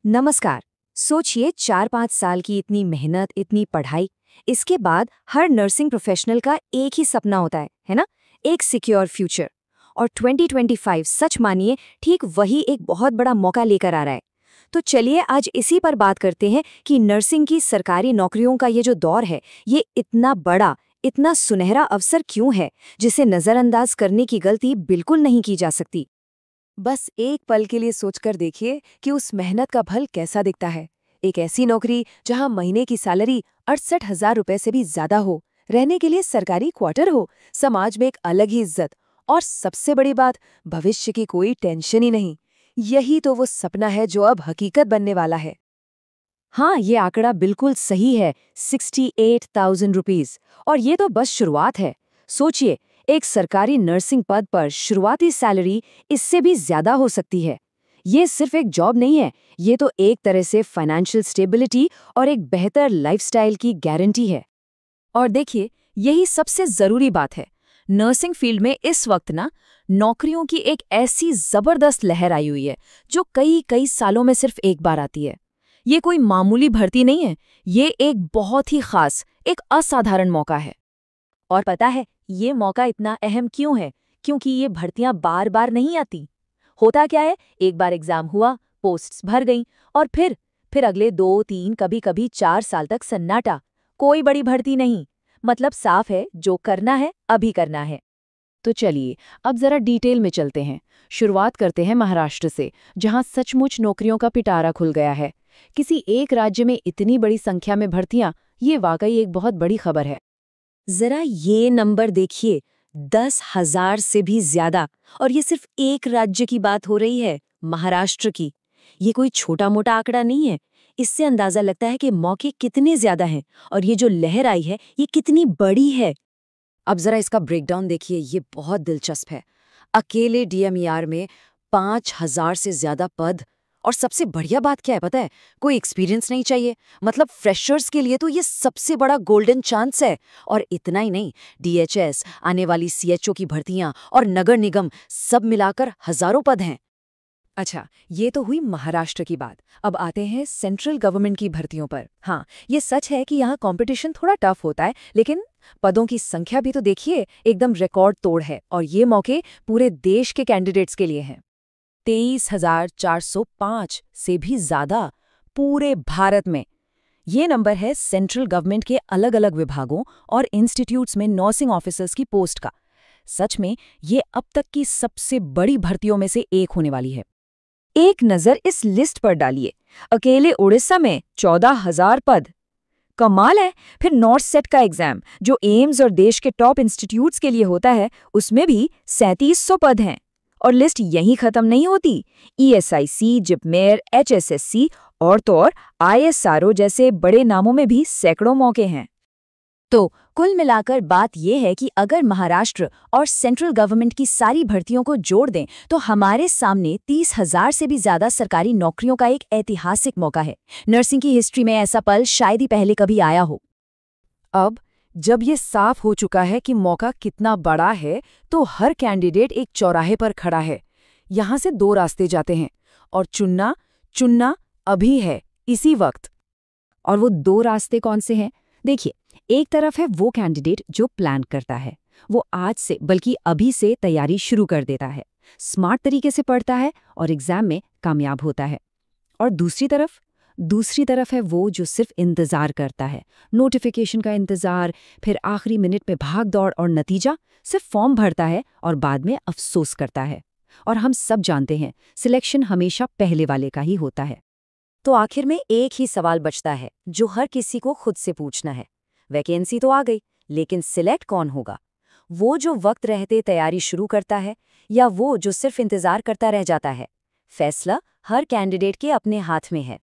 नमस्कार। सोचिए 4-5 साल की इतनी मेहनत, इतनी पढ़ाई, इसके बाद हर नर्सिंग प्रोफेशनल का एक ही सपना होता है ना? एक सिक्योर फ्यूचर। और 2025 सच मानिए ठीक वही एक बहुत बड़ा मौका लेकर आ रहा है। तो चलिए आज इसी पर बात करते हैं कि नर्सिंग की सरकारी नौकरियों का ये जो दौर है, ये इतना बड़ा, इतना सुनहरा अवसर क्यों है, जिसे नज़रअंदाज करने की गलती बिल्कुल नहीं की जा सकती। बस एक पल के लिए सोचकर देखिए कि उस मेहनत का फल कैसा दिखता है। एक ऐसी नौकरी जहां महीने की सैलरी 68,000 रुपए से भी ज्यादा हो, रहने के लिए सरकारी क्वार्टर हो, समाज में एक अलग ही इज्जत और सबसे बड़ी बात, भविष्य की कोई टेंशन ही नहीं। यही तो वो सपना है जो अब हकीकत बनने वाला है। हाँ, ये आंकड़ा बिल्कुल सही है, 68,000 रुपीज। और ये तो बस शुरुआत है। सोचिए, एक सरकारी नर्सिंग पद पर शुरुआती सैलरी इससे भी ज्यादा हो सकती है। ये सिर्फ एक जॉब नहीं है, ये तो एक तरह से फाइनेंशियल स्टेबिलिटी और एक बेहतर लाइफस्टाइल की गारंटी है। और देखिए, यही सबसे जरूरी बात है। नर्सिंग फील्ड में इस वक्त नौकरियों की एक ऐसी जबरदस्त लहर आई हुई है जो कई कई सालों में सिर्फ एक बार आती है। ये कोई मामूली भर्ती नहीं है, ये एक बहुत ही खास, एक असाधारण मौका है। और पता है, ये मौका इतना अहम क्यों है? क्योंकि ये भर्तियां बार बार नहीं आती। होता क्या है, एक बार एग्जाम हुआ, पोस्ट्स भर गईं, और फिर अगले 2-3 कभी कभी 4 साल तक सन्नाटा। कोई बड़ी भर्ती नहीं। मतलब साफ है, जो करना है अभी करना है। तो चलिए, अब जरा डिटेल में चलते हैं। शुरुआत करते हैं महाराष्ट्र से, जहां सचमुच नौकरियों का पिटारा खुल गया है। किसी एक राज्य में इतनी बड़ी संख्या में भर्तियां, ये वाकई एक बहुत बड़ी खबर है। जरा ये नंबर देखिए, 10,000 से भी ज्यादा। और ये सिर्फ एक राज्य की बात हो रही है, महाराष्ट्र की। ये कोई छोटा मोटा आंकड़ा नहीं है। इससे अंदाजा लगता है कि मौके कितने ज्यादा हैं और ये जो लहर आई है, ये कितनी बड़ी है। अब जरा इसका ब्रेकडाउन देखिए, ये बहुत दिलचस्प है। अकेले डीएमईआर में 5,000 से ज्यादा पद। और सबसे बढ़िया बात क्या है पता है? कोई एक्सपीरियंस नहीं चाहिए। मतलब फ्रेशर्स के लिए तो ये सबसे बड़ा गोल्डन चांस है। और इतना ही नहीं, डीएचएस, आने वाली सीएचओ की भर्तियां और नगर निगम, सब मिलाकर हजारों पद हैं। अच्छा, ये तो हुई महाराष्ट्र की बात। अब आते हैं सेंट्रल गवर्नमेंट की भर्तियों पर। हाँ, ये सच है कि यहाँ कंपटीशन थोड़ा टफ होता है, लेकिन पदों की संख्या भी तो देखिए, एकदम रिकॉर्ड तोड़ है। और ये मौके पूरे देश के कैंडिडेट्स के लिए हैं। 23,405 से भी ज्यादा पूरे भारत में। ये नंबर है सेंट्रल गवर्नमेंट के अलग अलग विभागों और इंस्टीट्यूट्स में नर्सिंग ऑफिसर्स की पोस्ट का। सच में ये अब तक की सबसे बड़ी भर्तियों में से एक होने वाली है। एक नजर इस लिस्ट पर डालिए। अकेले उड़ीसा में 14,000 पद। कमाल है। फिर नॉर्थ सेट का एग्जाम, जो एम्स और देश के टॉप इंस्टीट्यूट्स के लिए होता है, उसमें भी 3700 पद हैं। और लिस्ट यहीं खत्म नहीं होती। ईएसआईसी, जिपमेर, एचएसएससी और तो और आईएसआरओ जैसे बड़े नामों में भी सैकड़ों मौके हैं। तो कुल मिलाकर बात यह है कि अगर महाराष्ट्र और सेंट्रल गवर्नमेंट की सारी भर्तियों को जोड़ दें तो हमारे सामने 30,000 से भी ज्यादा सरकारी नौकरियों का एक ऐतिहासिक मौका है। नर्सिंग की हिस्ट्री में ऐसा पल शायद ही पहले कभी आया हो। अब जब ये साफ हो चुका है कि मौका कितना बड़ा है, तो हर कैंडिडेट एक चौराहे पर खड़ा है। यहाँ से दो रास्ते जाते हैं और चुनना चुनना अभी है, इसी वक्त। और वो दो रास्ते कौन से हैं? देखिए, एक तरफ है वो कैंडिडेट जो प्लान करता है। वो आज से बल्कि अभी से तैयारी शुरू कर देता है, स्मार्ट तरीके से पढ़ता है और एग्जाम में कामयाब होता है। और दूसरी तरफ है वो जो सिर्फ इंतजार करता है, नोटिफिकेशन का इंतजार, फिर आखिरी मिनट में भाग दौड़ और नतीजा, सिर्फ फॉर्म भरता है और बाद में अफसोस करता है। और हम सब जानते हैं, सिलेक्शन हमेशा पहले वाले का ही होता है। तो आखिर में एक ही सवाल बचता है जो हर किसी को खुद से पूछना है। वैकेंसी तो आ गई, लेकिन सिलेक्ट कौन होगा? वो जो वक्त रहते तैयारी शुरू करता है, या वो जो सिर्फ इंतजार करता रह जाता है? फैसला हर कैंडिडेट के अपने हाथ में है।